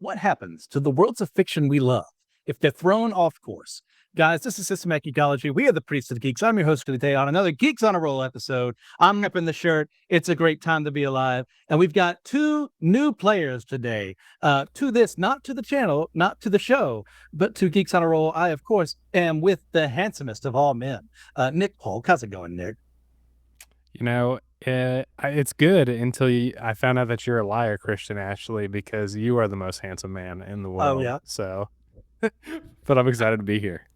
what happens to the worlds of fiction we love if they're thrown off course? Guys, this is Systematic Geekology. We are the Priests of the Geeks. I'm your host for the day on another Geeks on a Roll episode. I'm repping the shirt. It's a great time to be alive. And we've got two new players today to this, not to the channel, not to the show, but to Geeks on a Roll. I, of course, am with the handsomest of all men, Nick Polk. How's it going, Nick? You know, it's good until I found out that you're a liar, Christian Ashley, because you are the most handsome man in the world. Oh, yeah. So, but I'm excited to be here.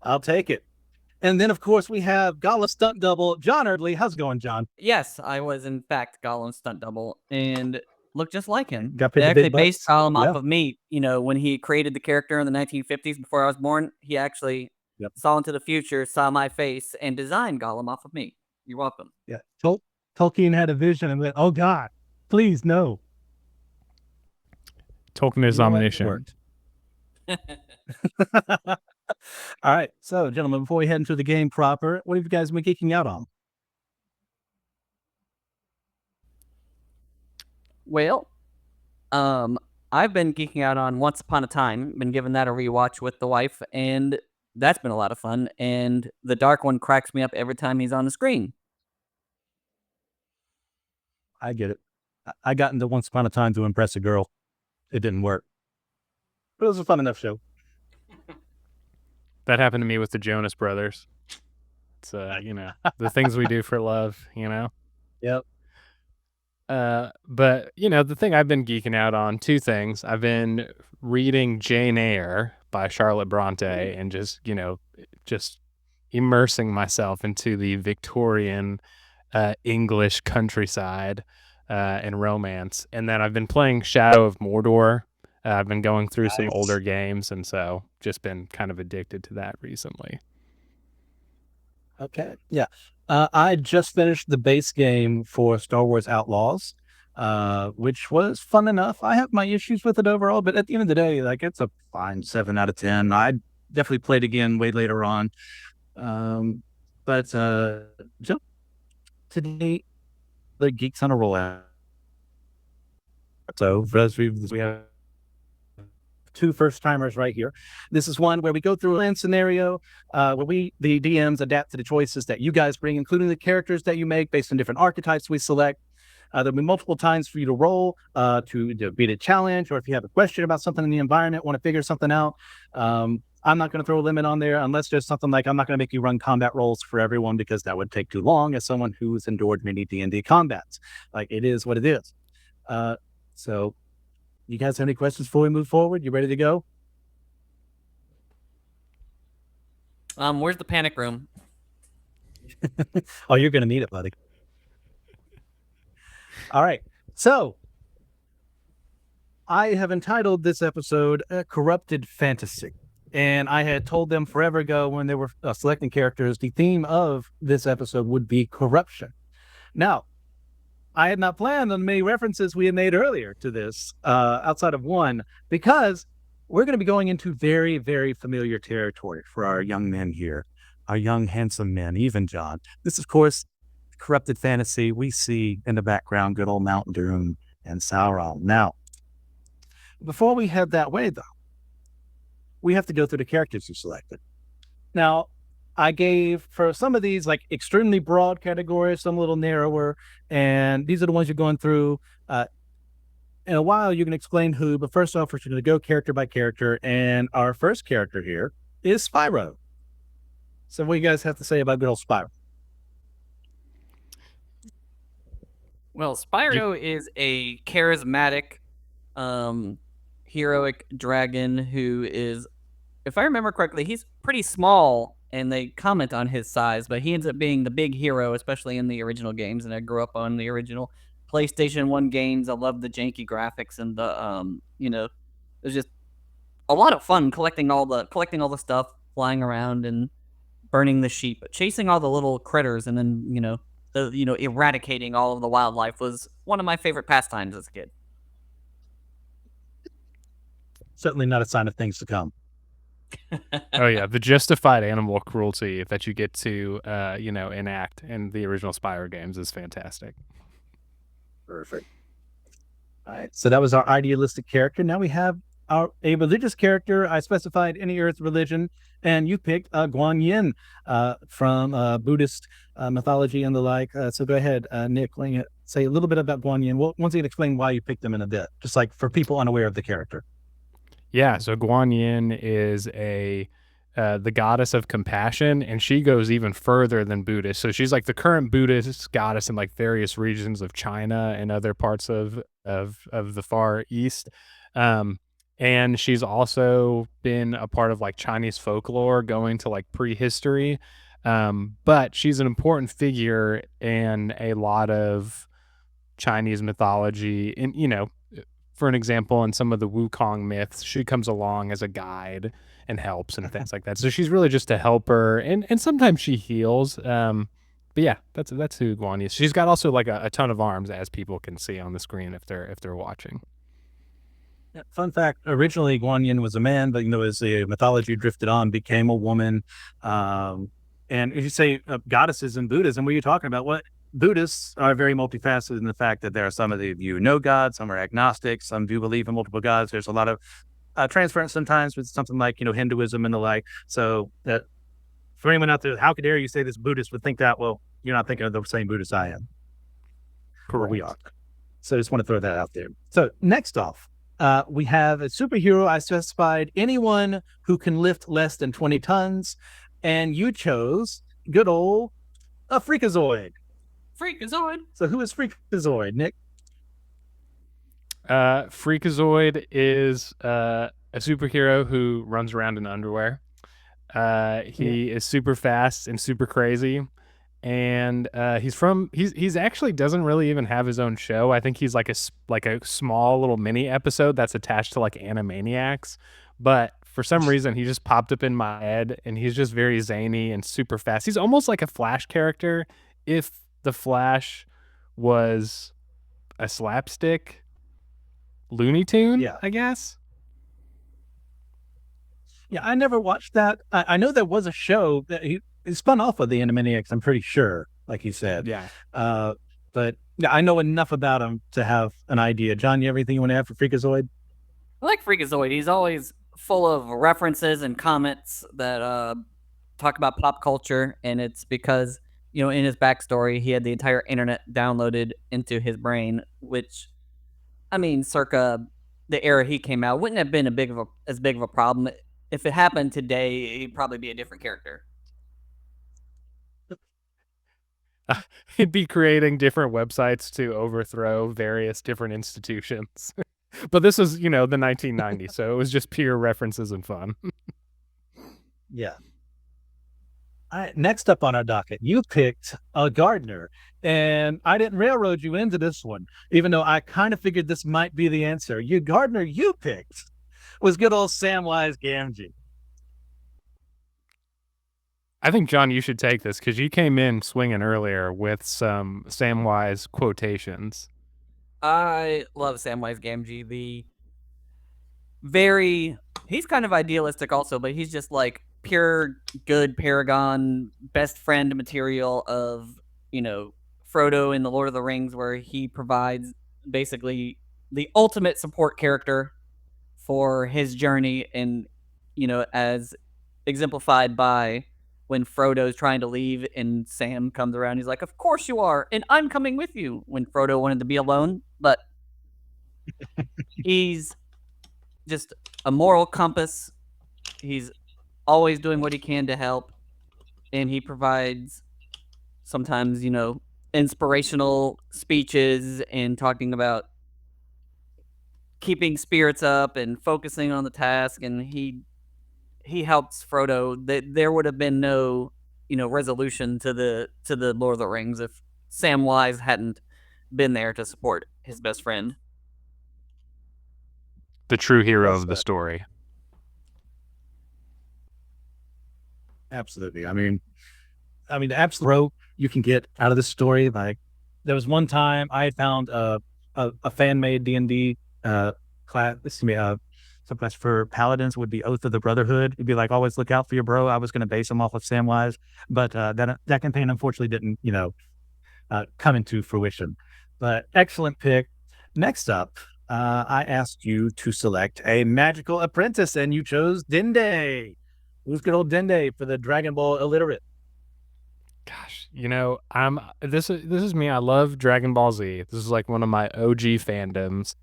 I'll take it. And then, of course, we have Gollum stunt double, John Erdely. How's it going, John? Yes, I was in fact Gollum's stunt double and looked just like him. Got They paid the actually big based bucks? Gollum Yeah. off of me. You know, when he created the character in the 1950s before I was born, he actually saw into the future, saw my face, and designed Gollum off of me. You're welcome. Yeah. Tolkien had a vision and went, oh, God, please, no. Tolkien is omniscient. All right. So, gentlemen, before we head into the game proper, what have you guys been geeking out on? Well, I've been geeking out on Once Upon a Time. Been giving that a rewatch with the wife, and that's been a lot of fun. And the Dark One cracks me up every time he's on the screen. I get it. I got into Once Upon a Time to impress a girl. It didn't work. But it was a fun enough show. That happened to me with the Jonas Brothers. It's, the things we do for love, Yep. But, the thing I've been geeking out on, two things. I've been reading Jane Eyre by Charlotte Bronte and just immersing myself into the Victorian English countryside and romance. And then I've been playing Shadow of Mordor. I've been going through some older games, and so just been kind of addicted to that recently. Okay. Yeah. I just finished the base game for Star Wars Outlaws, which was fun enough. I have my issues with it overall, but at the end of the day, like, it's a fine 7 out of 10. I definitely played again way later on. But today, the Geeks on a Roll. So for us, we have two first-timers right here. This is one where we go through a land scenario where we, the DMs, adapt to the choices that you guys bring, including the characters that you make based on different archetypes we select. There'll be multiple times for you to roll to beat a challenge, or if you have a question about something in the environment, want to figure something out. I'm not going to throw a limit on there unless there's something like I'm not going to make you run combat rolls for everyone because that would take too long as someone who's endured many D&D combats. Like, it is what it is. So you guys have any questions before we move forward? You ready to go? Where's the panic room? Oh, you're going to need it, buddy. All right. So I have entitled this episode Corrupted Fantasy. And I had told them forever ago when they were selecting characters, the theme of this episode would be corruption. Now, I had not planned on many references we had made earlier to this, outside of one, because we're going to be going into very, very familiar territory for our young men here, our young, handsome men, even John. This, of course, Corrupted Fantasy. We see in the background good old Mount Doom and Sauron. Now, before we head that way, though, we have to go through the characters you selected. Now, I gave for some of these like extremely broad categories, some a little narrower, and these are the ones you're going through. In a while, you can explain who, but first off, we're going to go character by character, and our first character here is Spyro. So what do you guys have to say about good old Spyro? Well, Spyro is a charismatic, heroic dragon who is, if I remember correctly, he's pretty small, and they comment on his size, but he ends up being the big hero, especially in the original games. And I grew up on the original PlayStation 1 games. I love the janky graphics and the, it was just a lot of fun collecting all the stuff, flying around and burning the sheep, chasing all the little critters, and then, eradicating all of the wildlife was one of my favorite pastimes as a kid. Certainly not a sign of things to come. Oh yeah, the justified animal cruelty that you get to enact in the original Spyro games is fantastic. Perfect. All right, so that was our idealistic character. Now we have a religious character. I specified any Earth religion, and you picked Guan Yin from Buddhist mythology and the like. So go ahead, Nick, say a little bit about Guan Yin. We'll once again explain why you picked him in a bit, just like for people unaware of the character. Yeah, so Guan Yin is the goddess of compassion, and she goes even further than Buddhist. So she's like the current Buddhist goddess in like various regions of China and other parts of the Far East. Um, and she's also been a part of like Chinese folklore going to like prehistory. But she's an important figure in a lot of Chinese mythology. And, for an example, in some of the Wukong myths, she comes along as a guide and helps and things like that. So she's really just a helper, and sometimes she heals. But yeah, that's who Guan is. She's got also like a ton of arms, as people can see on the screen if they're watching. Fun fact: originally Guan Yin was a man, but as the mythology drifted on, became a woman. And if you say goddesses in Buddhism, what are you talking about? What Buddhists are very multifaceted in the fact that there are some of the view no God, some are agnostic, some do believe in multiple gods. There's a lot of transference sometimes with something like Hinduism and the like. So that for anyone out there, how could dare you say this Buddhist would think that? Well, you're not thinking of the same Buddhist I am. Correct. We are. So I just want to throw that out there. So next off, we have a superhero. I specified anyone who can lift less than 20 tons, and you chose good old a Freakazoid. Freakazoid. So who is Freakazoid, Nick? Freakazoid is a superhero who runs around in underwear. He is super fast and super crazy, and he's actually doesn't really even have his own show. I think he's like a small little mini episode that's attached to like Animaniacs, but for some reason he just popped up in my head, and he's just very zany and super fast. He's almost like a Flash character if the Flash was a slapstick Looney Tune, Yeah. I guess. Yeah, I never watched that. I know there was a show that he spun off of the Animaniacs, I'm pretty sure, like you said. Yeah. But yeah, I know enough about him to have an idea. John, you have anything you want to add for Freakazoid? I like Freakazoid. He's always full of references and comments that talk about pop culture, and it's because in his backstory he had the entire internet downloaded into his brain, which, I mean, circa the era he came out, wouldn't have been as big of a problem. If it happened today, he'd probably be a different character. He'd be creating different websites to overthrow various different institutions. But this was, the 1990s, so it was just pure references and fun. Yeah. All right, next up on our docket, you picked a gardener, and I didn't railroad you into this one, even though I kind of figured this might be the answer. Your gardener you picked was good old Samwise Gamgee. I think, John, you should take this because you came in swinging earlier with some Samwise quotations. I love Samwise Gamgee. He's kind of idealistic also, but he's just like pure good paragon, best friend material of, Frodo in the Lord of the Rings, where he provides basically the ultimate support character for his journey, and as exemplified by when Frodo's trying to leave and Sam comes around, he's like, "Of course you are, and I'm coming with you," when Frodo wanted to be alone. But he's just a moral compass. He's always doing what he can to help, and he provides sometimes, inspirational speeches and talking about keeping spirits up and focusing on the task, and he helps Frodo. There would have been no, resolution to the Lord of the Rings if Samwise hadn't been there to support his best friend. The true hero of the story. Absolutely. I mean, the absolute growth you can get out of this story. Like, there was one time I found a fan made D&D class. Some class for paladins would be Oath of the Brotherhood. It'd be like, always look out for your bro. I was going to base him off of Samwise, but that campaign unfortunately didn't come into fruition. But excellent pick. Next up, I asked you to select a magical apprentice, and you chose Dende. Who's good old Dende for the Dragon Ball illiterate? Gosh, I'm this is me. I love Dragon Ball Z. This is like one of my OG fandoms.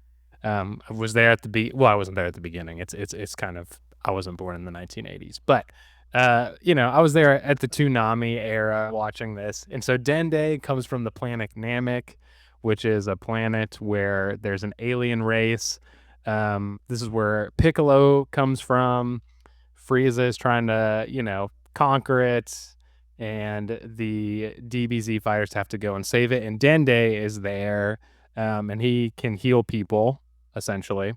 I was there at well, I wasn't there at the beginning. It's kind of, I wasn't born in the 1980s, but I was there at the Toonami era watching this. And so Dende comes from the planet Namek, which is a planet where there's an alien race. This is where Piccolo comes from. Frieza is trying to, conquer it, and the DBZ fighters have to go and save it. And Dende is there, and he can heal people, essentially.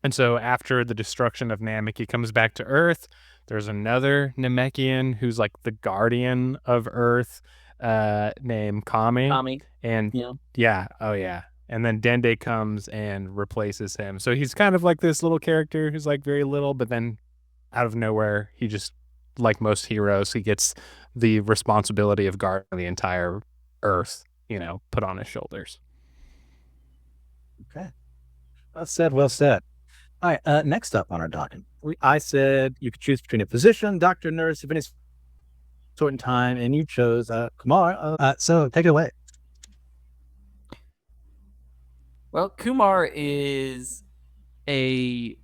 And so after the destruction of Namek, he comes back to Earth. There's another Namekian who's like the guardian of Earth, named Kami. Tommy. And Yeah. oh yeah. And then Dende comes and replaces him. So he's kind of like this little character who's like very little, but then out of nowhere, he just, like most heroes, he gets the responsibility of guarding the entire Earth, put on his shoulders. Okay. Well said, well said. All right, next up on our docket, I said you could choose between a physician, doctor, nurse, of any sort in time, and you chose Kumar. So take it away. Well, Kumar is if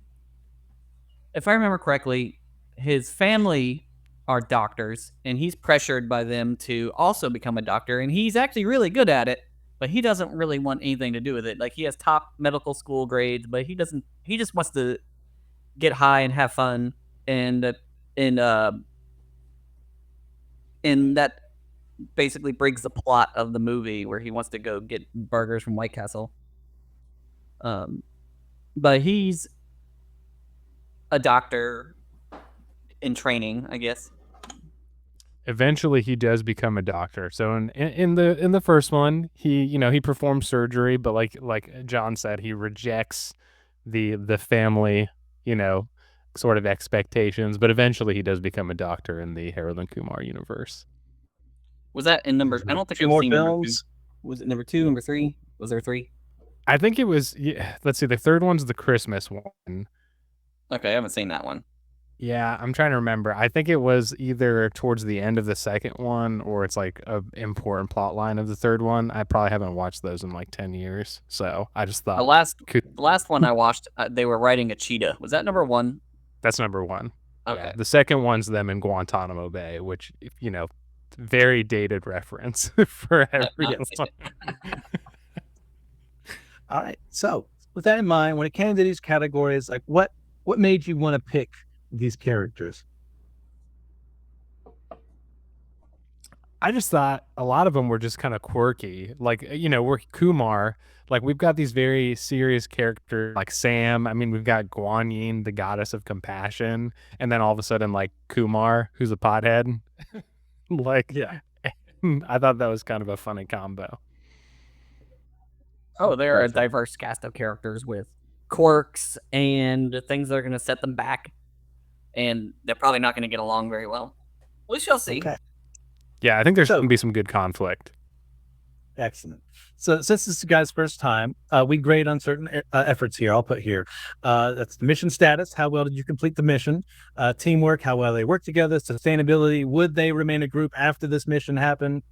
I remember correctly, his family are doctors, and he's pressured by them to also become a doctor, and he's actually really good at it, but he doesn't really want anything to do with it. Like, he has top medical school grades, but he just wants to get high and have fun, and that basically breaks the plot of the movie, where he wants to go get burgers from White Castle. But he's a doctor in training, I guess. Eventually, he does become a doctor. So in the first one, he performs surgery, but like John said, he rejects the family, sort of expectations. But eventually, he does become a doctor in the Harold and Kumar universe. Was that in number? I don't think Two I've more seen films. Was it number 2, number 3? Was there 3? I think it was. Yeah, let's see. The third one's the Christmas one. Okay, I haven't seen that one. Yeah, I'm trying to remember. I think it was either towards the end of the second one, or it's like a important plot line of the third one. I probably haven't watched those in like 10 years. So I just thought The last one I watched, they were riding a cheetah. Was that number 1? that's number 1. Okay. Yeah, the second one's them in Guantanamo Bay, which, very dated reference for everyone. All right. So with that in mind, when it came to these categories, like what made you want to pick these characters? I just thought a lot of them were just kind of quirky. Like, we're Kumar. Like, we've got these very serious characters like Sam. I mean, we've got Guan Yin, the goddess of compassion. And then all of a sudden, like, Kumar, who's a pothead. Like, Yeah. I thought that was kind of a funny combo. Oh, they're a diverse cast of characters with quirks and things that are going to set them back, and they're probably not going to get along very well. We shall see. Okay. Yeah, I think there's going to be some good conflict. Excellent. So since this is the guy's first time, we grade on certain efforts here. I'll put here. That's the mission status. How well did you complete the mission? Teamwork. How well they work together. Sustainability. Would they remain a group after this mission happened?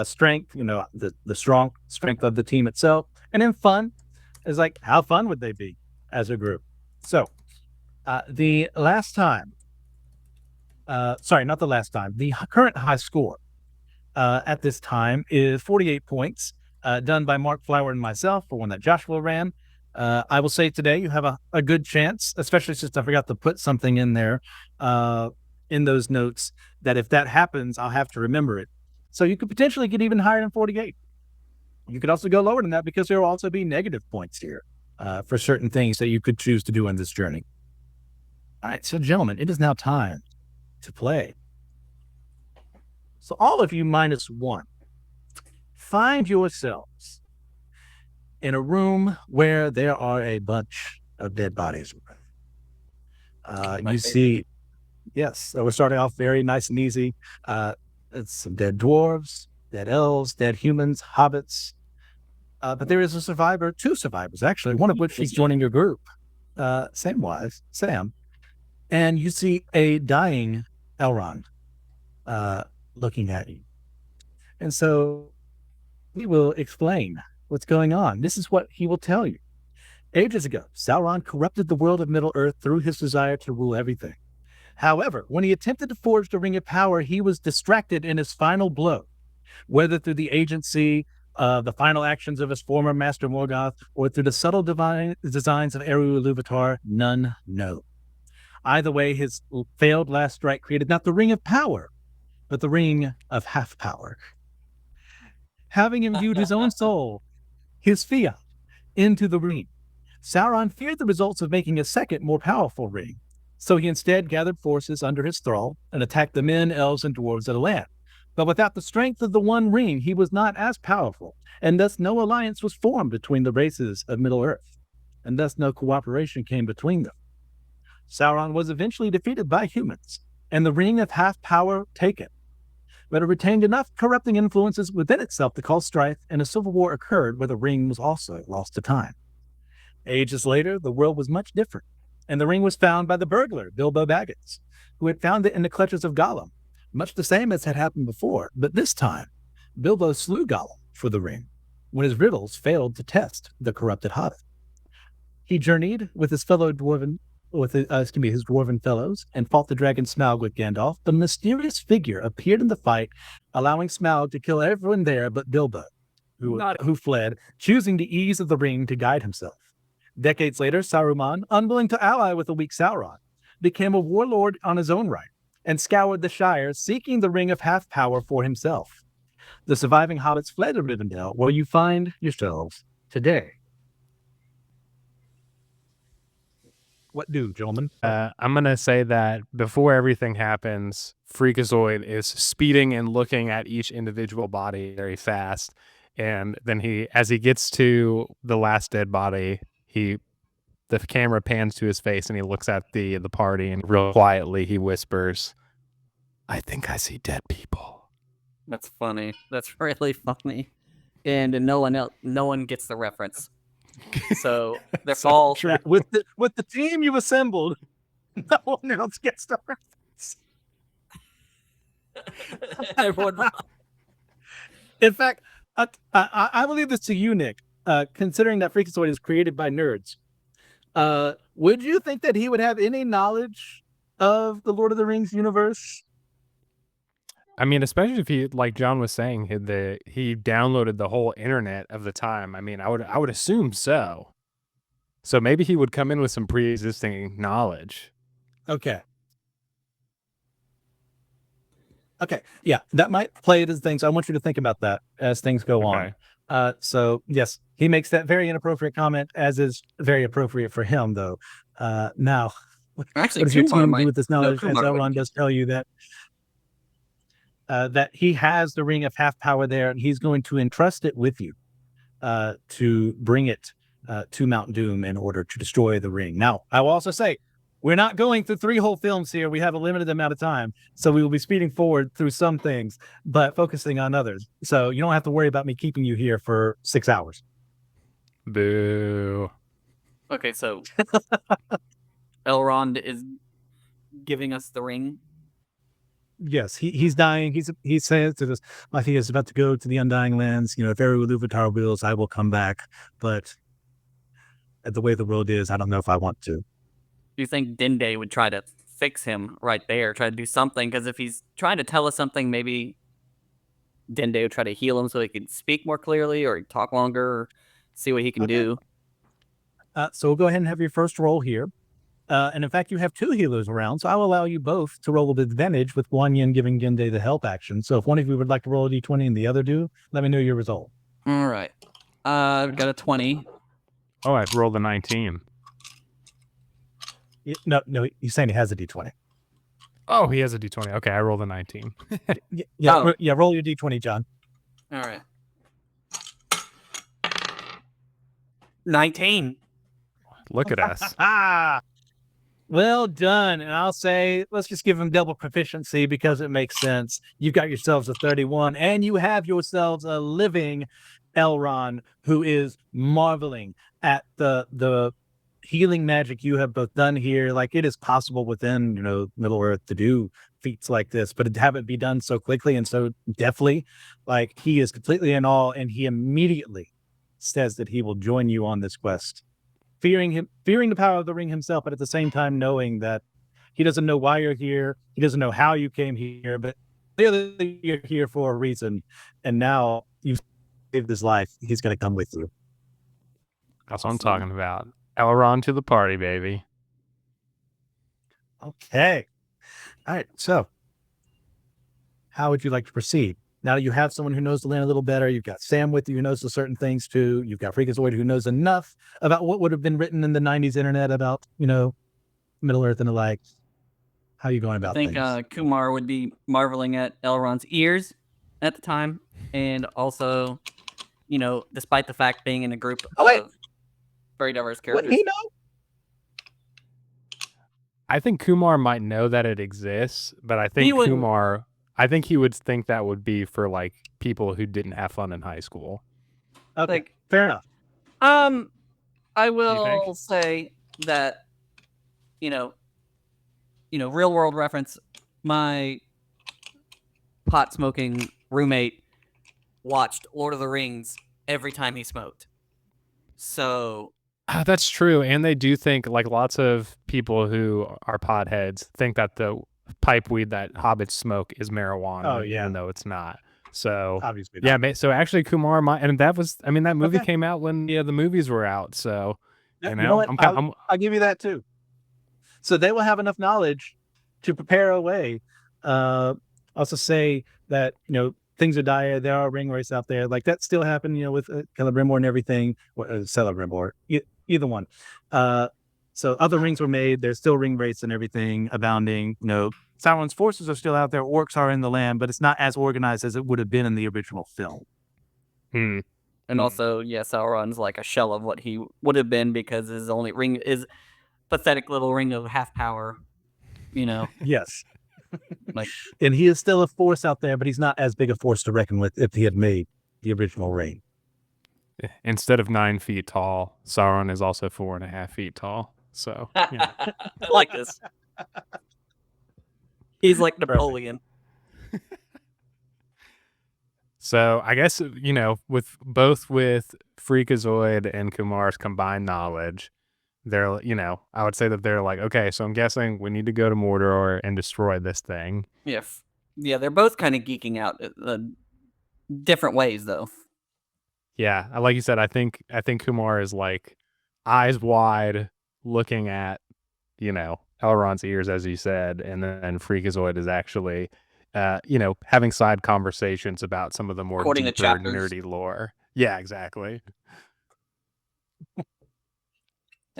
Strength. The strong strength of the team itself. And then fun is like, how fun would they be as a group? So the last time, sorry, not the last time, the current high score at this time is 48 points, done by Mark Flower and myself for one that Joshua ran. I will say today you have a good chance, especially since I forgot to put something in there in those notes, that if that happens, I'll have to remember it. So you could potentially get even higher than 48. You could also go lower than that, because there will also be negative points here for certain things that you could choose to do in this journey. All right, so gentlemen, it is now time to play. So all of you -1, find yourselves in a room where there are a bunch of dead bodies. You see, yes, so we're starting off very nice and easy. It's some dead dwarves, dead elves, dead humans, hobbits, But there is a survivor, 2 survivors actually, one of which is joining your group. Sam. And you see a dying Elrond looking at you. And so he will explain what's going on. This is what he will tell you. Ages ago, Sauron corrupted the world of Middle-earth through his desire to rule everything. However, when he attempted to forge the Ring of Power, he was distracted in his final blow, whether through the agency of the final actions of his former master Morgoth or through the subtle divine designs of Eru Ilúvatar, none know. Either way, his failed last strike created not the Ring of Power, but the Ring of Half Power. Having imbued his own soul, his fiat, into the ring, Sauron feared the results of making a second, more powerful ring. So he instead gathered forces under his thrall and attacked the men, elves, and dwarves of the land. But without the strength of the one ring, he was not as powerful, and thus no alliance was formed between the races of Middle-earth, and thus no cooperation came between them. Sauron was eventually defeated by humans, and the Ring of Half Power taken. But it retained enough corrupting influences within itself to cause strife, and a civil war occurred where the ring was also lost to time. Ages later, the world was much different, and the ring was found by the burglar, Bilbo Baggins, who had found it in the clutches of Gollum, much the same as had happened before, but this time, Bilbo slew Gollum for the ring, when his riddles failed to test the corrupted hobbit. He journeyed with his dwarven fellows and fought the dragon Smaug with Gandalf. The mysterious figure appeared in the fight, allowing Smaug to kill everyone there but Bilbo, who fled, choosing the ease of the ring to guide himself. Decades later, Saruman, unwilling to ally with the weak Sauron, became a warlord on his own right and scoured the Shire, seeking the Ring of Half Power for himself. The surviving hobbits fled to Rivendell, where you find yourselves today. What do, gentlemen? I'm going to say that before everything happens, Freakazoid is speeding and looking at each individual body very fast. And then as he gets to the last dead body, the camera pans to his face and he looks at the party, and real quietly he whispers, "I think I see dead people." That's funny. That's really funny. And no one gets the reference. So they're all with the team you assembled. No one else gets the reference. everyone. In fact, I believe this to you, Nick. Considering that Freakazoid is created by nerds, would you think that he would have any knowledge of the Lord of the Rings universe? I mean, especially if he, like John was saying, he downloaded the whole internet of the time. I mean, I would assume so. So maybe he would come in with some pre-existing knowledge. Okay. Yeah, that might play into things. I want you to think about that as things go on. So yes, he makes that very inappropriate comment, as is very appropriate for him, though. Now, Actually, what does your Kumar team might do with this knowledge? As Kumar Elrond does tell you that he has the Ring of Half Power there, and he's going to entrust it with you to bring it to Mount Doom in order to destroy the ring. Now, I will also say, we're not going through 3 whole films here. We have a limited amount of time, so we will be speeding forward through some things, but focusing on others. So you don't have to worry about me keeping you here for 6 hours. Boo. Okay, so Elrond is giving us the ring. Yes, he's dying. He says to this, my fee is about to go to the Undying Lands. If Eru Ilúvatar wills, I will come back. But the way the world is, I don't know if I want to. Do you think Dende would try to fix him right there, try to do something? Because if he's trying to tell us something, maybe Dende would try to heal him so he could speak more clearly or talk longer, or see what he can do. So we'll go ahead and have your first roll here. And in fact, you have 2 healers around, so I'll allow you both to roll with advantage, with Guan Yin giving Dende the help action. So if one of you would like to roll a d20 and the other do, let me know your result. All right. I've got a 20. Oh, I've rolled a 19. No, he's saying he has a d20. Oh, he has a d20. Okay, I rolled a 19. Yeah, roll your d20, John. All right. 19. Look at us. Well done. And I'll say, let's just give him double proficiency because it makes sense. You've got yourselves a 31, and you have yourselves a living Elrond, who is marveling at the healing magic you have both done here. Like, it is possible within, Middle Earth to do feats like this, but to have it be done so quickly and so deftly, like, he is completely in awe, and he immediately says that he will join you on this quest, fearing the power of the ring himself, but at the same time knowing that he doesn't know why you're here, he doesn't know how you came here, but clearly you're here for a reason, and now you've saved his life. He's going to come with you. That's what I'm talking about. Elrond to the party, baby. Okay. All right. So, how would you like to proceed? Now you have someone who knows the land a little better. You've got Sam with you who knows the certain things too. You've got Freakazoid who knows enough about what would have been written in the 90s internet about, Middle Earth and the like. How are you going about things? I think Kumar would be marveling at Elrond's ears at the time. And also, despite the fact being in a group of very diverse characters. Would he know? I think Kumar might know that it exists, but I think I think he would think that would be for like people who didn't have fun in high school. Okay, fair enough. I will say that, real world reference. My pot smoking roommate watched Lord of the Rings every time he smoked. So that's true, and they do think, like, lots of people who are potheads think that the pipe weed that hobbits smoke is marijuana, even though it's not. So obviously, so actually Kumar might, and that movie came out when the movies were out. So you know what? I'll give you that too. So they will have enough knowledge to prepare a way. Also say that things are dire. There are ring wraiths out there, like that still happen. With Celebrimbor and everything. Celebrimbor, either one. So other rings were made. There's still ring wraiths and everything abounding. Sauron's forces are still out there. Orcs are in the land, but it's not as organized as it would have been in the original film. And also, Sauron's like a shell of what he would have been, because his only ring is pathetic little ring of half power. Yes. Like, and he is still a force out there, but he's not as big a force to reckon with if he had made the original ring. Instead of 9 feet tall, Sauron is also 4.5 feet tall. So I like this. He's like Napoleon. So I guess, with Freakazoid and Kumar's combined knowledge, they're, I would say that they're like, okay, so I'm guessing we need to go to Mordor and destroy this thing. Yeah, they're both kind of geeking out different ways, though. Yeah, like you said, I think Kumar is like eyes wide looking at, Elrond's ears, as you said, and then Freakazoid is actually, having side conversations about some of the more deeper, nerdy lore. Yeah, exactly.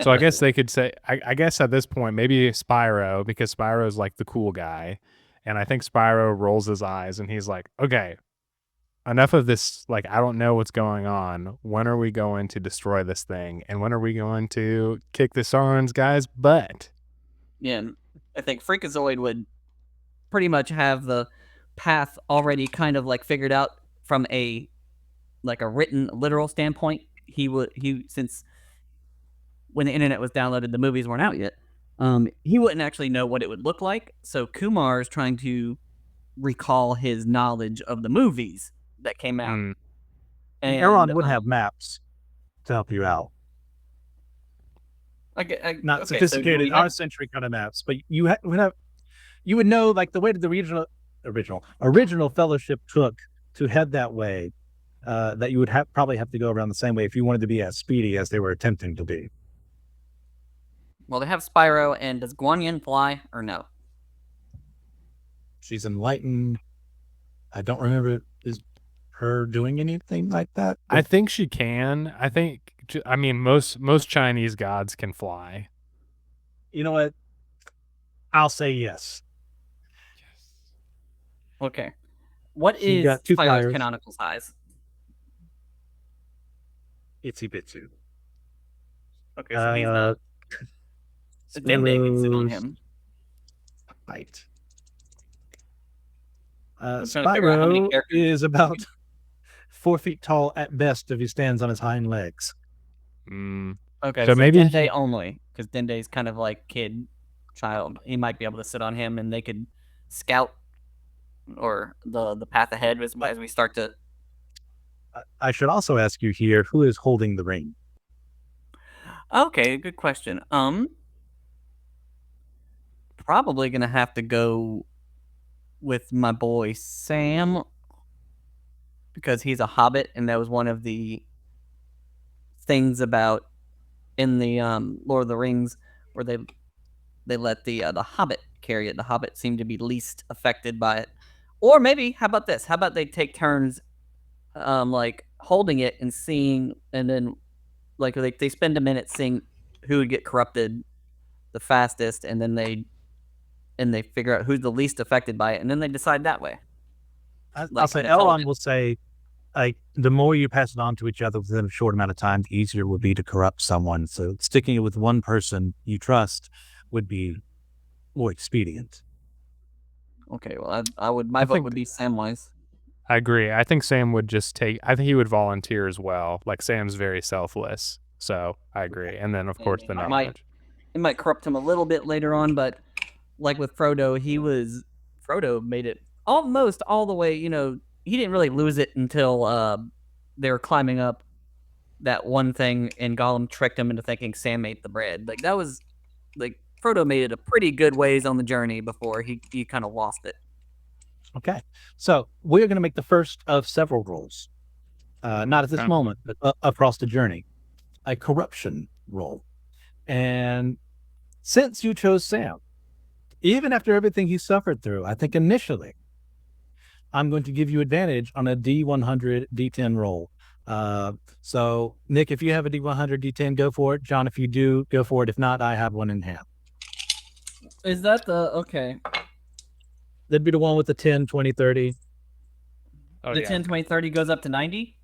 So I guess they could say, I guess at this point, maybe Spyro, because Spyro is like the cool guy. And I think Spyro rolls his eyes and he's like, okay, enough of this. Like, I don't know what's going on. When are we going to destroy this thing? And when are we going to kick the Sauron's guy's butt? Yeah, and I think Freakazoid would pretty much have the path already kind of like figured out from a written literal standpoint. Since when the internet was downloaded, the movies weren't out yet. He wouldn't actually know what it would look like. So Kumar's trying to recall his knowledge of the movies that came out. And Elrond would have maps to help you out. Not sophisticated, our century kind of maps, but you would know, like, the way that the original Fellowship took to head that way. That you would probably have to go around the same way if you wanted to be as speedy as they were attempting to be. Well, they have Spyro, and does Guan Yin fly or no? She's enlightened. I don't remember her doing anything like that. I think she can. Most Chinese gods can fly. You know what? I'll say yes. Okay. What is Spyro's canonical size? Itsy bitsy. Okay, so he's not damn big on him. Right. Spyro is about 4 feet tall at best if he stands on his hind legs. Okay, So so maybe- Dende only, because Dende's kind of like child. He might be able to sit on him, and they could scout or the path ahead as we start to. I should also ask you here, who is holding the ring? Okay, good question. Probably gonna have to go with my boy Sam, because he's a hobbit, and that was one of the things about in the Lord of the Rings where they let the hobbit carry it. The hobbit seemed to be least affected by it. Or maybe, how about this? How about they take turns like holding it and seeing, and then like they spend a minute seeing who would get corrupted the fastest, and then they figure out who's the least affected by it, and then they decide that way. I'll say Elrond will say, like, the more you pass it on to each other within a short amount of time, the easier it would be to corrupt someone. So sticking it with one person you trust would be more expedient. Okay, well, I would. My vote would be Samwise. I agree. I think Sam would just take. I think he would volunteer as well. Like Sam's very selfless, so I agree. And then of course the knowledge. It might corrupt him a little bit later on, but like with Frodo, Frodo made it almost all the way. He didn't really lose it until they were climbing up that one thing, and Gollum tricked him into thinking Sam ate the bread. Like that was like Frodo made it a pretty good ways on the journey before he kind of lost it. Okay, so we're going to make the first of several rolls, not at this moment, but across the journey, a corruption roll. And since you chose Sam, even after everything he suffered through, I think initially, I'm going to give you advantage on a D100 D10 roll. So Nick, if you have a D100 D10, go for it. John, if you do, go for it. If not, I have one in hand. Is that okay? That'd be the one with the 10, 20, 30. Oh, The yeah. 10, 20, 30 goes up to 90?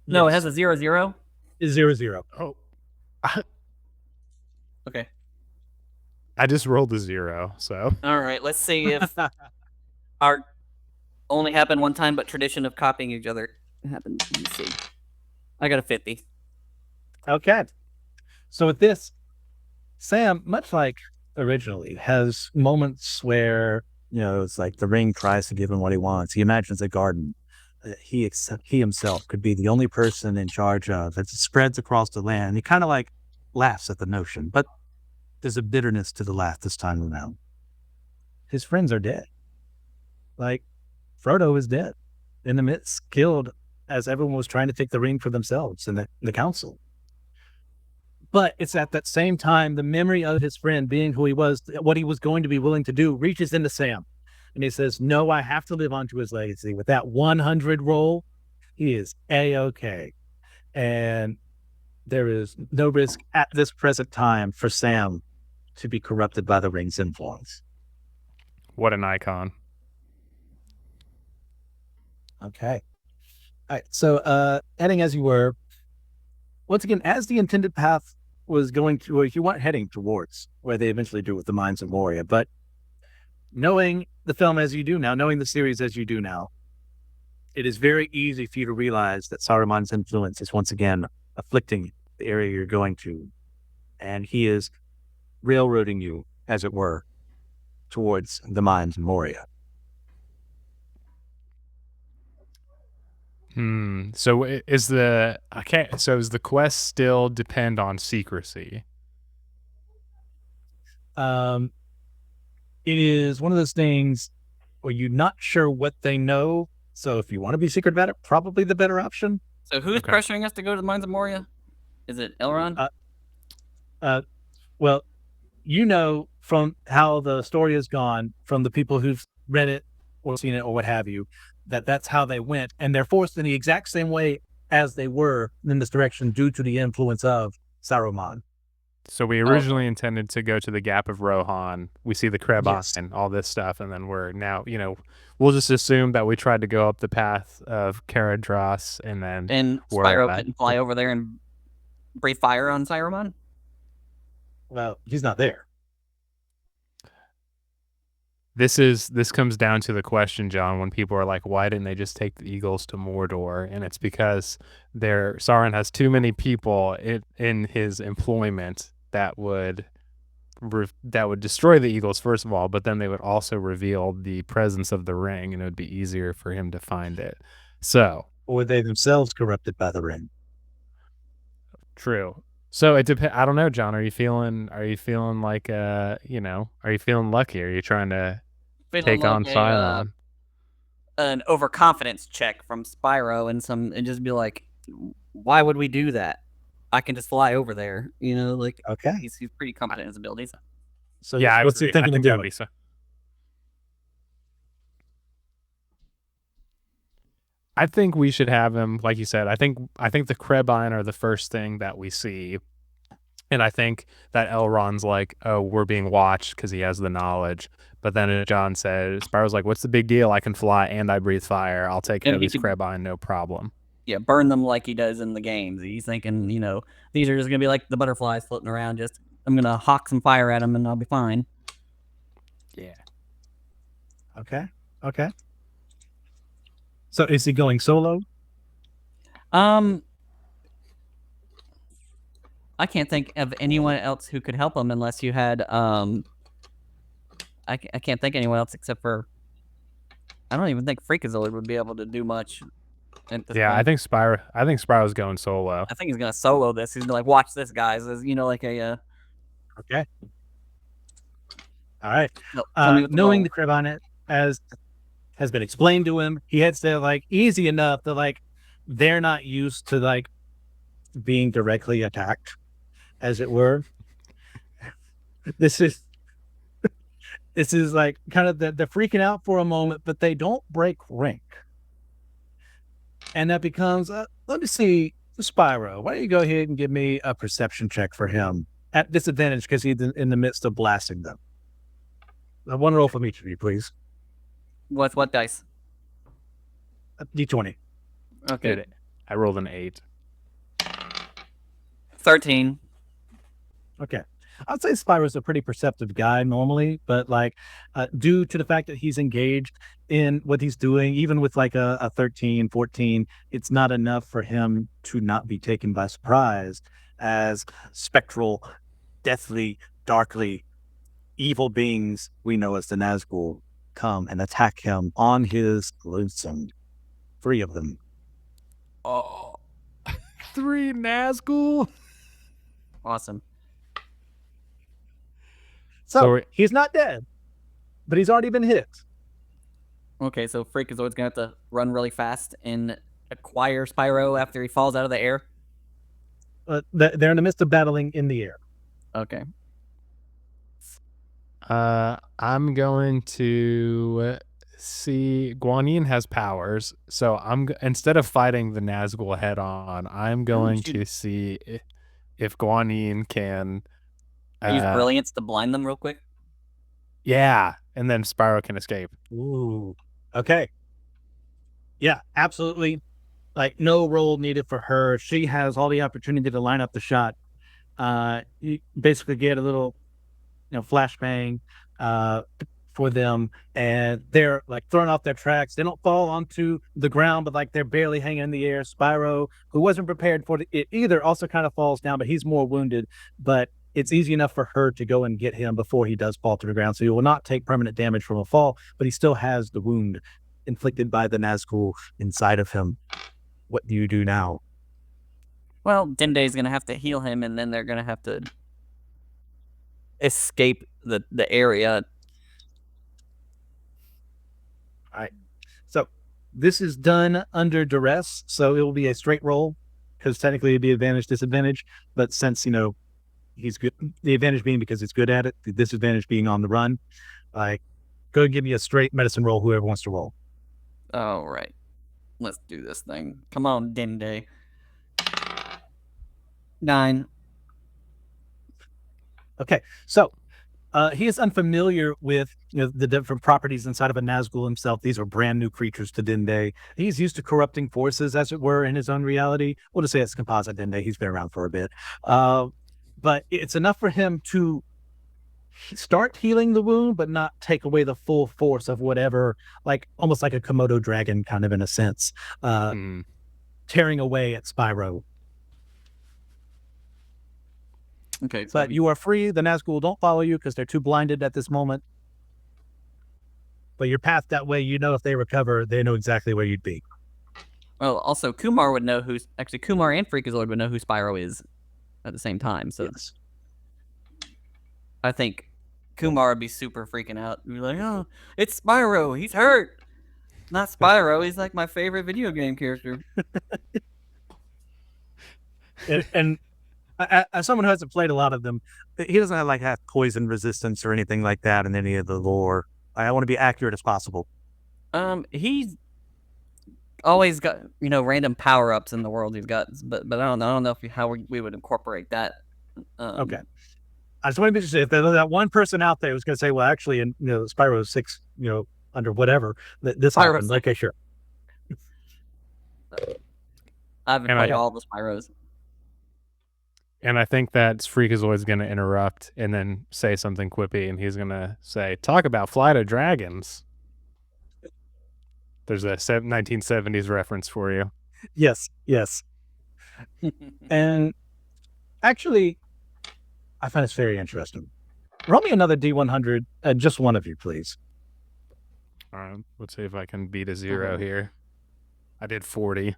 No, it has a 0, 0. Is 0, 0. Oh, Okay. I just rolled a 0. So All right, let's see if our only happened one time, but tradition of copying each other happened. Let me see. I got a 50. Okay. So with this, Sam, much like originally, has moments where, it's like the ring tries to give him what he wants. He imagines a garden he himself could be the only person in charge of. It spreads across the land. He kind of like laughs at the notion, but there's a bitterness to the laugh this time around. His friends are dead. Like, Frodo is dead in the midst, killed as everyone was trying to take the ring for themselves in the council. But it's at that same time, the memory of his friend being who he was, what he was going to be willing to do, reaches into Sam. And he says, no, I have to live on to his legacy. With that 100 roll, he is A-okay. And there is no risk at this present time for Sam to be corrupted by the ring's influence. what an icon. Okay. All right. So heading as you were, once again, as the intended path was going to, or you weren't heading towards where they eventually do with the Mines of Moria, but knowing the film as you do now, knowing the series as you do now, it is very easy for you to realize that Saruman's influence is once again afflicting the area you're going to, and he is railroading you, as it were, towards the Mines of Moria. So is the quest still depend on secrecy? It is one of those things where you're not sure what they know. So if you want to be secret about it, probably the better option. So who's pressuring us to go to the Mines of Moria? Is it Elrond? Well, from how the story has gone, from the people who've read it or seen it or what have you, that's how they went. And they're forced in the exact same way as they were in this direction due to the influence of Saruman. So we originally intended to go to the Gap of Rohan. We see the Crevasse and all this stuff, and then we're now, we'll just assume that we tried to go up the path of Caradhras, and then Spyro couldn't fly over there and breathe fire on Saruman? Well, he's not there. this comes down to the question, John, when people are like, why didn't they just take the eagles to Mordor? And it's because Sauron has too many people in his employment that would destroy the eagles, first of all, but then they would also reveal the presence of the ring, and it would be easier for him to find it. So, Or were they themselves corrupted by the ring? true. So it depends. I don't know, John. Are you feeling like are you feeling lucky? Are you trying to Feeling take on like Sauron? an overconfidence check from Spyro and just be like, why would we do that? I can just fly over there. Like Okay. he's pretty confident in his abilities. So Yeah, what's he agree. I thinking of think that'd doing? be so. I think we should have him, like you said. I think the Krebine are the first thing that we see, and I think that Elrond's like, oh, we're being watched because he has the knowledge. But then John said, Spyro's like, what's the big deal? I can fly and I breathe fire. I'll take care of these Krebine, no problem. Yeah, burn them like he does in the games. He's thinking, these are just gonna be like the butterflies floating around. Just I'm gonna hawk some fire at them and I'll be fine. Yeah. Okay. So is he going solo? I can't think of anyone else who could help him unless you had I can't think of anyone else except for I don't even think Freakazoid would be able to do much. Yeah, I think Spyro's going solo. I think he's gonna solo this. He's gonna like, watch this, guys. As like a Okay. All right. no, knowing the Krebine as has been explained to him, he had to like easy enough that like they're not used to like being directly attacked, as it were. This is like kind of they're freaking out for a moment, but they don't break rank. And that becomes, let me see, Spyro, why don't you go ahead and give me a perception check for him at disadvantage because he's in the midst of blasting them. One roll from each of you, please. What dice? D20. Okay. Dude, I rolled an 8. 13. Okay. I'd say Spyro's a pretty perceptive guy normally, but like due to the fact that he's engaged in what he's doing, even with like a 13, 14, it's not enough for him to not be taken by surprise as spectral, deathly, darkly evil beings we know as the Nazgul come and attack him on his lonesome. 3 of them. Oh, 3 Nazgul? Awesome. So he's not dead, but he's already been hit. Okay, so Freakazoid's gonna have to run really fast and acquire Spyro after he falls out of the air. They're in the midst of battling in the air. Okay. I'm going to see Guan Yin has powers, so instead of fighting the Nazgul head on, I'm going to see if Guan Yin can use brilliance to blind them real quick. Yeah, and then Spyro can escape. Ooh. Okay. Yeah, absolutely. Like no roll needed for her. She has all the opportunity to line up the shot. You basically get a little, flashbang for them, and they're like thrown off their tracks. They don't fall onto the ground, but like they're barely hanging in the air. Spyro, who wasn't prepared for it either, also kind of falls down, but he's more wounded. But it's easy enough for her to go and get him before he does fall to the ground. So he will not take permanent damage from a fall, but he still has the wound inflicted by the Nazgul inside of him. What do you do now? Well, Dende's going to have to heal him, and then they're going to have to escape the area. All right. So this is done under duress, so it will be a straight roll because technically it'd be advantage, disadvantage. But since, he's good, the advantage being because he's good at it, the disadvantage being on the run, like, go give me a straight medicine roll, whoever wants to roll. All right. Let's do this thing. Come on, Dende. 9. Okay, so he is unfamiliar with the different properties inside of a Nazgul himself. These are brand new creatures to Dende. He's used to corrupting forces, as it were, in his own reality. We'll just say it's composite Dende. He's been around for a bit. But it's enough for him to start healing the wound, but not take away the full force of whatever, like almost like a Komodo dragon, kind of in a sense, tearing away at Spyro. Okay, But you are free. The Nazgul don't follow you because they're too blinded at this moment. But your path that way, you know, if they recover, they know exactly where you'd be. well, also Kumar would know Kumar and Freakazoid would know who Spyro is at the same time. So Yes. I think Kumar would be super freaking out. He'd be like, "Oh, it's Spyro. He's hurt." Not Spyro. He's like my favorite video game character. And as someone who hasn't played a lot of them, he doesn't have poison resistance or anything like that in any of the lore. I want to be accurate as possible. He's always got random power ups in the world he's got, but I don't know how we would incorporate that. Okay, I just want to be interested if there's that one person out there who's going to say, well, actually, in Spyro 6, under whatever this Spyro happens. 6. Okay, sure. I haven't played all the Spyros. And I think that Freakazoid's going to interrupt and then say something quippy, and he's going to say, "Talk about Flight of Dragons." There's a 1970s reference for you. Yes. And actually, I find this very interesting. Roll me another D100, just one of you, please. All right, let's see if I can beat a 0 here. I did 40.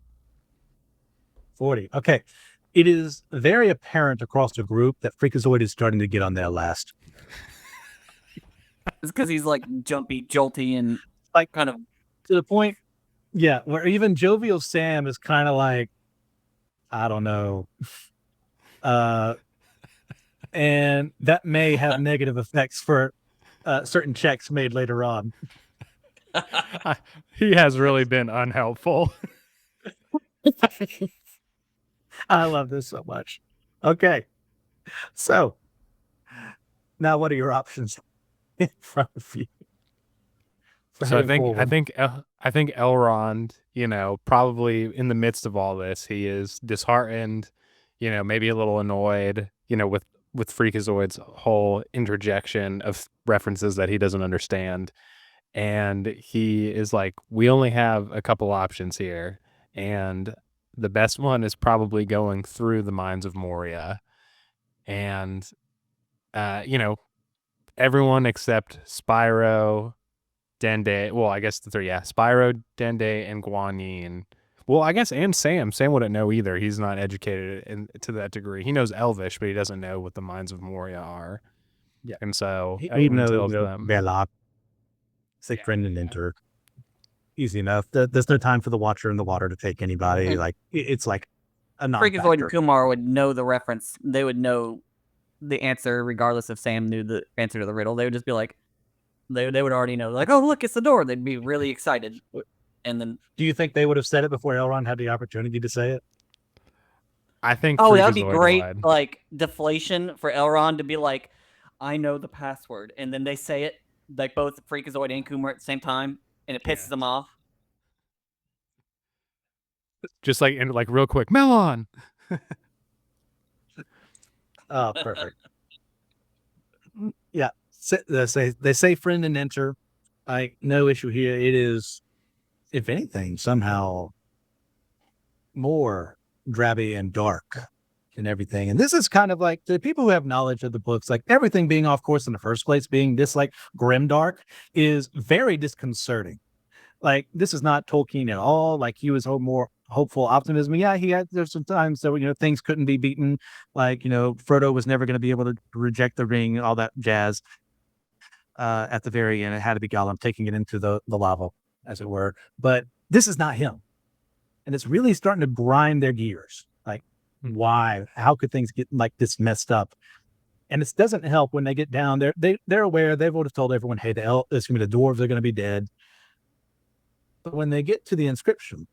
40. Okay. It is very apparent across the group that Freakazoid is starting to get on their last. It's because he's like jumpy, jolty, and like kind of to the point, yeah, where even Jovial Sam is kind of like, I don't know. And that may have negative effects for certain checks made later on. He has really been unhelpful. I love this so much. Okay. So now what are your options in front of you? So I think Elrond, probably in the midst of all this, he is disheartened, maybe a little annoyed, with Freakazoid's whole interjection of references that he doesn't understand. And he is like, we only have a couple options here. And the best one is probably going through the mines of Moria. And, everyone except Spyro, Dende, well, I guess the three, Spyro, Dende, and Guan Yin. Well, I guess, and Sam. Sam wouldn't know either. He's not educated to that degree. He knows Elvish, but he doesn't know what the mines of Moria are. Yeah. And so he knows them. Belloc, Siegfried and Enter. Easy enough. There's no time for the Watcher in the water to take anybody. Like it's like a non-factor. Freakazoid and Kumar would know the reference. They would know the answer regardless if Sam knew the answer to the riddle. They would just be like, they would already know. Like, oh, look, it's the door. They'd be really excited. And then, do you think they would have said it before Elrond had the opportunity to say it? I think. Oh, that would be great. Like deflation for Elrond to be like, I know the password, and then they say it like both Freakazoid and Kumar at the same time, and it pisses them off. Just like real quick, Melon. Oh, perfect. Yeah, they say friend and enter. No issue here. It is, if anything, somehow more drabby and dark and everything. And this is kind of like the people who have knowledge of the books, like everything being off course in the first place, being this like grimdark is very disconcerting. Like this is not Tolkien at all. Like he was more hopeful optimism. Yeah, there's some times that things couldn't be beaten. Like Frodo was never going to be able to reject the ring, all that jazz. At the very end, it had to be Gollum taking it into the lava, as it were. But this is not him, and it's really starting to grind their gears. Like, why? How could things get like this messed up? And it doesn't help when they get down there. They're aware. They would have told everyone, "Hey, the dwarves are going to be dead." But when they get to the inscription,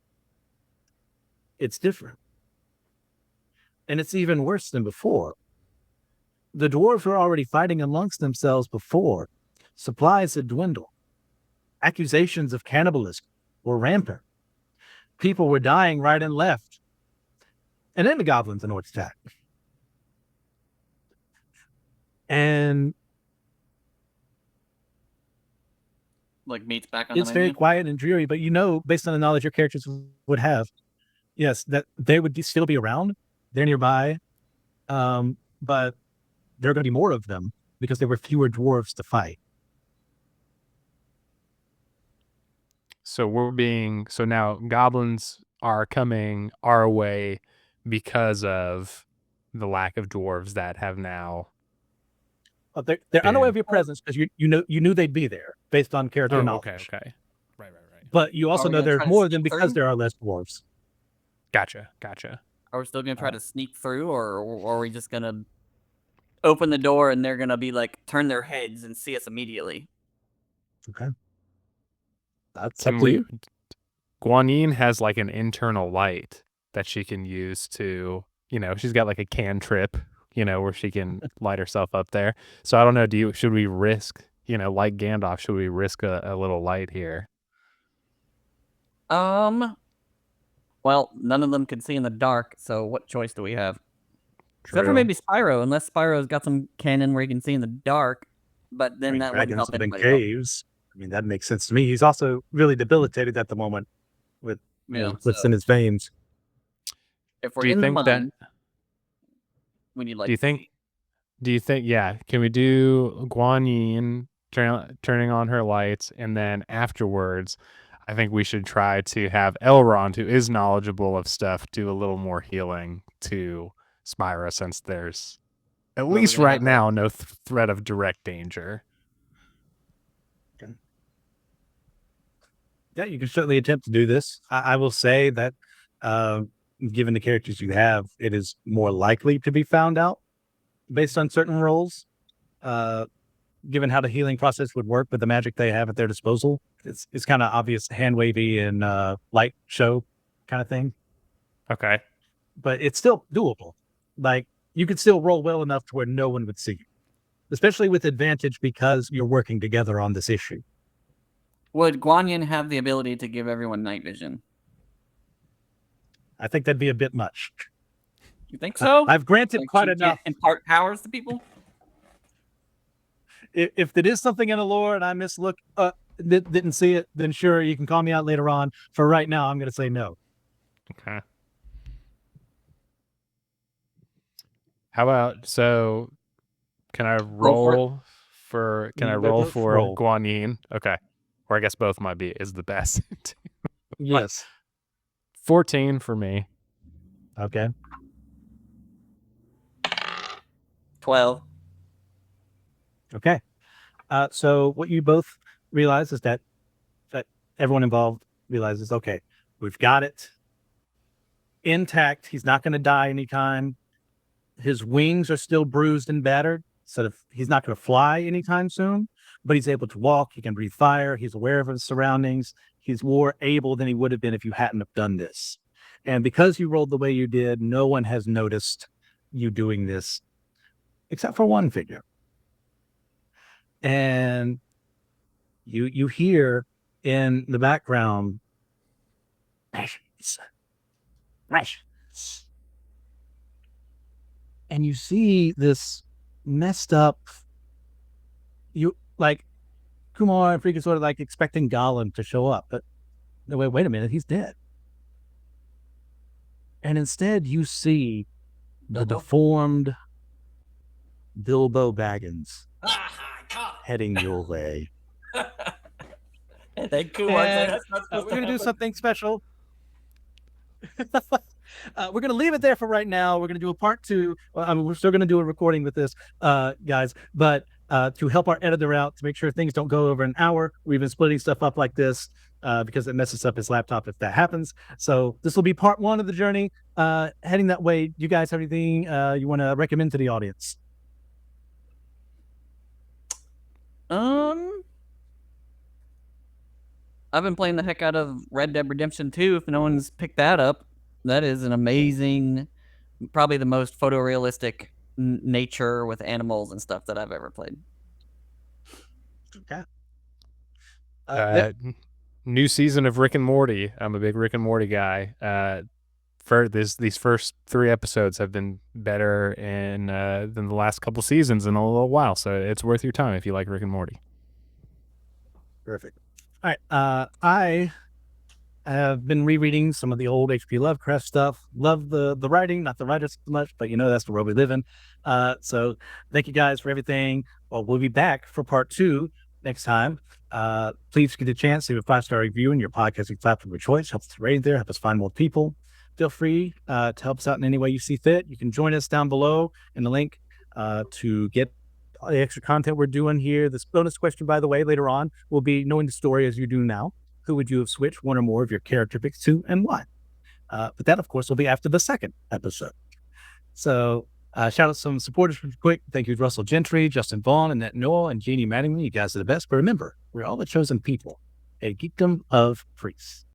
it's different. And it's even worse than before. The dwarves were already fighting amongst themselves before. Supplies had dwindled. Accusations of cannibalism were rampant. People were dying right and left. And then the goblins and orcs attacked. And Like meat's back on It's the very menu. quiet and dreary, but based on the knowledge your characters would have, yes, that they would still be around. They're nearby, but there are going to be more of them because there were fewer dwarves to fight. So now goblins are coming our way because of the lack of dwarves that have now. They're unaware of your presence because you knew they'd be there based on character knowledge. Okay. Right. But you also we know gonna there's try to more of them sneak because through? there are less dwarves. Gotcha. Are we still gonna try to sneak through, or are we just gonna open the door and they're gonna be like turn their heads and see us immediately? Okay, that's up to you. Guan Yin has like an internal light that she can use to, she's got like a cantrip, where she can light herself up there. So I don't know. Should we risk, like Gandalf, should we risk a little light here? Well, none of them can see in the dark, so what choice do we have? Except for True. maybe Spyro, unless Spyro's got some cannon where he can see in the dark, but then that wouldn't dragons help live in anybody else. caves. I mean, that makes sense to me. He's also really debilitated at the moment with what's in his veins. If we're in the mine, we need like. Do you think? Yeah. Can we do Guan Yin turning on her lights, and then afterwards, I think we should try to have Elrond, who is knowledgeable of stuff, do a little more healing to Spyro, since there's at least right now no threat of direct danger. Okay. Yeah, you can certainly attempt to do this. I will say that given the characters you have, it is more likely to be found out based on certain roles. Given how the healing process would work with the magic they have at their disposal, it's kind of obvious hand wavy and light show kind of thing. Okay. But it's still doable. Like, you could still roll well enough to where no one would see you, especially with advantage because you're working together on this issue. Would Guan Yin have the ability to give everyone night vision? I think that'd be a bit much. You think so? I've granted quite enough. Impart powers to people? If it is something in the lore and I didn't see it, then sure, you can call me out later on. For right now, I'm going to say no. Okay. How about, can I roll for Guan Yin? Okay. Or I guess both might be is the best. Yes. 14 for me. Okay. 12. Okay. So what you both realize is that everyone involved realizes, okay, we've got it intact. He's not going to die anytime. His wings are still bruised and battered, so he's not going to fly anytime soon, but he's able to walk. He can breathe fire. He's aware of his surroundings. He's more able than he would have been if you hadn't have done this. And because you rolled the way you did, no one has noticed you doing this except for one figure. And you hear in the background, and you see this messed up, Kumar and Freakazoid like expecting Gollum to show up, but no, wait a minute, he's dead. And instead you see the deformed Bilbo Baggins heading your way. And then Kumar's we're going to do something special. We're going to leave it there for right now. We're going to do a part 2. We're still going to do a recording with this, guys, but to help our editor out, to make sure things don't go over an hour, we've been splitting stuff up like this because it messes up his laptop if that happens. So this will be part 1 of the journey. Heading that way, do you guys have anything you want to recommend to the audience? I've been playing the heck out of Red Dead Redemption 2. If no one's picked that up, that is an amazing, probably the most photorealistic nature with animals and stuff that I've ever played. Okay. New season of Rick and Morty. I'm a big Rick and Morty guy. These first 3 episodes have been better than the last couple seasons in a little while, so it's worth your time if you like Rick and Morty. Perfect. All right. I have been rereading some of the old H.P. Lovecraft stuff. Love the writing, not the writers so much, but that's the world we live in. So thank you guys for everything. Well, we'll be back for part 2 next time. Please get a chance to leave a 5-star review in your podcasting platform of choice. Help us rate there, help us find more people. Feel free to help us out in any way you see fit. You can join us down below in the link to get all the extra content we're doing here. This bonus question, by the way, later on will be knowing the story as you do now. Who would you have switched one or more of your character picks to and why? But that, of course, will be after the second episode. So shout out some supporters real quick. Thank you to Russell Gentry, Justin Vaughn, Annette Noel, and Jeannie Mattingly. You guys are the best. But remember, we're all the chosen people, a geekdom of priests.